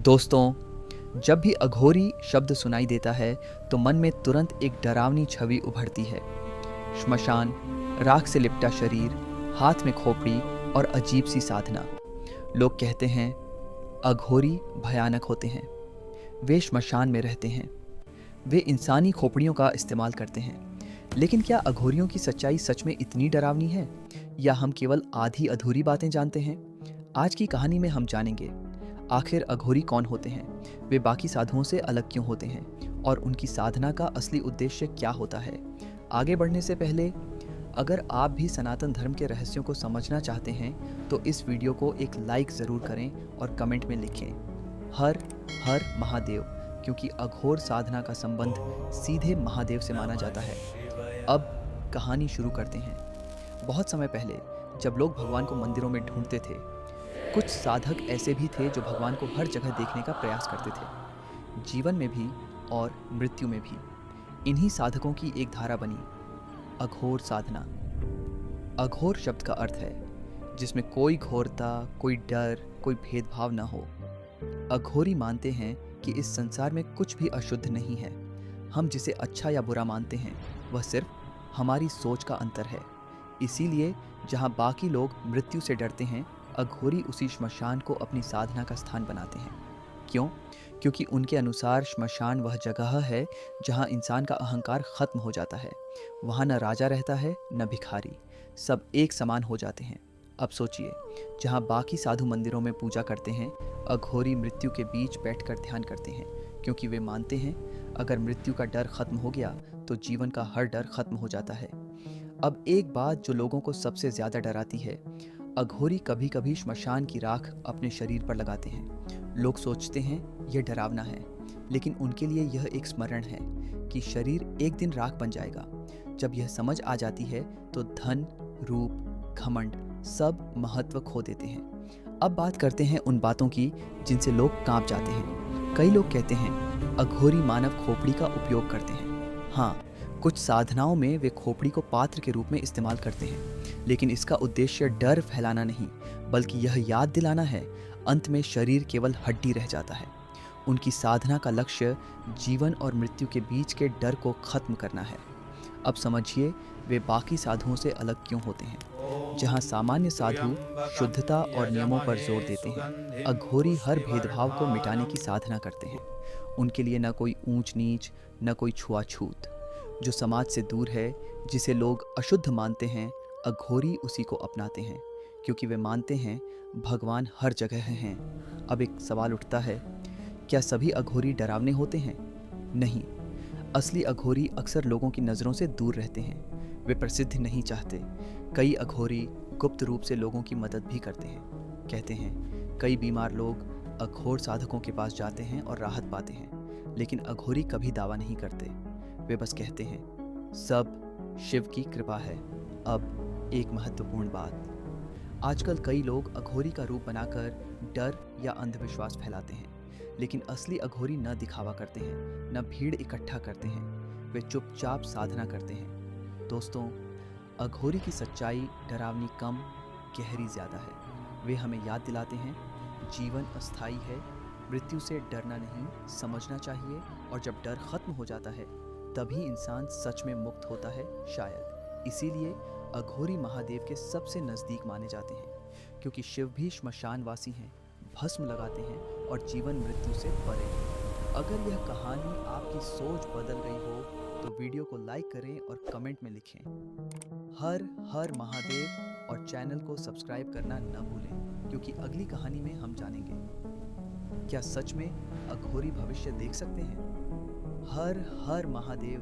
दोस्तों, जब भी अघोरी शब्द सुनाई देता है तो मन में तुरंत एक डरावनी छवि उभरती है। श्मशान, राख से लिपटा शरीर, हाथ में खोपड़ी और अजीब सी साधना। लोग कहते हैं अघोरी भयानक होते हैं। वे श्मशान में रहते हैं। वे इंसानी खोपड़ियों का इस्तेमाल करते हैं। लेकिन क्या अघोरियों की सच्चाई सच में इतनी डरावनी है, या हम केवल आधी अधूरी बातें जानते हैं? आज की कहानी में हम जानेंगे आखिर अघोरी कौन होते हैं, वे बाकी साधुओं से अलग क्यों होते हैं और उनकी साधना का असली उद्देश्य क्या होता है। आगे बढ़ने से पहले अगर आप भी सनातन धर्म के रहस्यों को समझना चाहते हैं तो इस वीडियो को एक लाइक ज़रूर करें और कमेंट में लिखें हर हर महादेव, क्योंकि अघोर साधना का संबंध सीधे महादेव से माना जाता है। अब कहानी शुरू करते हैं। बहुत समय पहले जब लोग भगवान को मंदिरों में ढूंढते थे, कुछ साधक ऐसे भी थे जो भगवान को हर जगह देखने का प्रयास करते थे, जीवन में भी और मृत्यु में भी। इन्हीं साधकों की एक धारा बनी अघोर साधना। अघोर शब्द का अर्थ है जिसमें कोई घोरता, कोई डर, कोई भेदभाव न हो। अघोरी मानते हैं कि इस संसार में कुछ भी अशुद्ध नहीं है। हम जिसे अच्छा या बुरा मानते हैं वह सिर्फ हमारी सोच का अंतर है। इसीलिए जहाँ बाकी लोग मृत्यु से डरते हैं, अघोरी उसी श्मशान को अपनी साधना का स्थान बनाते हैं। क्यों? क्योंकि उनके अनुसार श्मशान वह जगह है जहाँ इंसान का अहंकार खत्म हो जाता है। वहाँ न राजा रहता है न भिखारी, सब एक समान हो जाते हैं। अब सोचिए, जहाँ बाकी साधु मंदिरों में पूजा करते हैं, अघोरी मृत्यु के बीच बैठकर ध्यान करते हैं, क्योंकि वे मानते हैं अगर मृत्यु का डर खत्म हो गया तो जीवन का हर डर खत्म हो जाता है। अब एक बात जो लोगों को सबसे ज़्यादा डराती है, अघोरी कभी कभी श्मशान की राख अपने शरीर पर लगाते हैं। लोग सोचते हैं यह डरावना है, लेकिन उनके लिए यह एक स्मरण है कि शरीर एक दिन राख बन जाएगा। जब यह समझ आ जाती है तो धन, रूप, घमंड सब महत्व खो देते हैं। अब बात करते हैं उन बातों की जिनसे लोग कांप जाते हैं। कई लोग कहते हैं अघोरी मानव खोपड़ी का उपयोग करते हैं। हाँ, कुछ साधनाओं में वे खोपड़ी को पात्र के रूप में इस्तेमाल करते हैं, लेकिन इसका उद्देश्य डर फैलाना नहीं, बल्कि यह याद दिलाना है अंत में शरीर केवल हड्डी रह जाता है। उनकी साधना का लक्ष्य जीवन और मृत्यु के बीच के डर को खत्म करना है। अब समझिए वे बाकी साधुओं से अलग क्यों होते हैं। जहाँ सामान्य साधु शुद्धता और नियमों पर जोर देते हैं, अघोरी हर भेदभाव को मिटाने की साधना करते हैं। उनके लिए न कोई ऊंच नीच, न कोई छुआछूत। जो समाज से दूर है, जिसे लोग अशुद्ध मानते हैं, अघोरी उसी को अपनाते हैं, क्योंकि वे मानते हैं भगवान हर जगह हैं। अब एक सवाल उठता है, क्या सभी अघोरी डरावने होते हैं? नहीं। असली अघोरी अक्सर लोगों की नज़रों से दूर रहते हैं। वे प्रसिद्धि नहीं चाहते। कई अघोरी गुप्त रूप से लोगों की मदद भी करते हैं। कहते हैं कई बीमार लोग अघोर साधकों के पास जाते हैं और राहत पाते हैं, लेकिन अघोरी कभी दावा नहीं करते। वे बस कहते हैं सब शिव की कृपा है। अब एक महत्वपूर्ण बात, आजकल कई लोग अघोरी का रूप बनाकर डर या अंधविश्वास फैलाते हैं, लेकिन असली अघोरी न दिखावा करते हैं, न भीड़ इकट्ठा करते हैं। वे चुपचाप साधना करते हैं। दोस्तों, अघोरी की सच्चाई डरावनी कम, गहरी ज़्यादा है। वे हमें याद दिलाते हैं जीवन अस्थायी है, मृत्यु से डरना नहीं, समझना चाहिए, और जब डर खत्म हो जाता है तभी इंसान सच में मुक्त होता है शायद। इसीलिए अघोरी महादेव के सबसे नज़दीक माने जाते हैं, क्योंकि शिव भी श्मशानवासी हैं, भस्म लगाते हैं और जीवन मृत्यु से परे। अगर यह कहानी आपकी सोच बदल गई हो तो वीडियो को लाइक करें और कमेंट में लिखें हर हर महादेव, और चैनल को सब्सक्राइब करना न भूलें, क्योंकि अगली कहानी में हम जानेंगे क्या सच में अघोरी भविष्य देख सकते हैं। हर हर महादेव।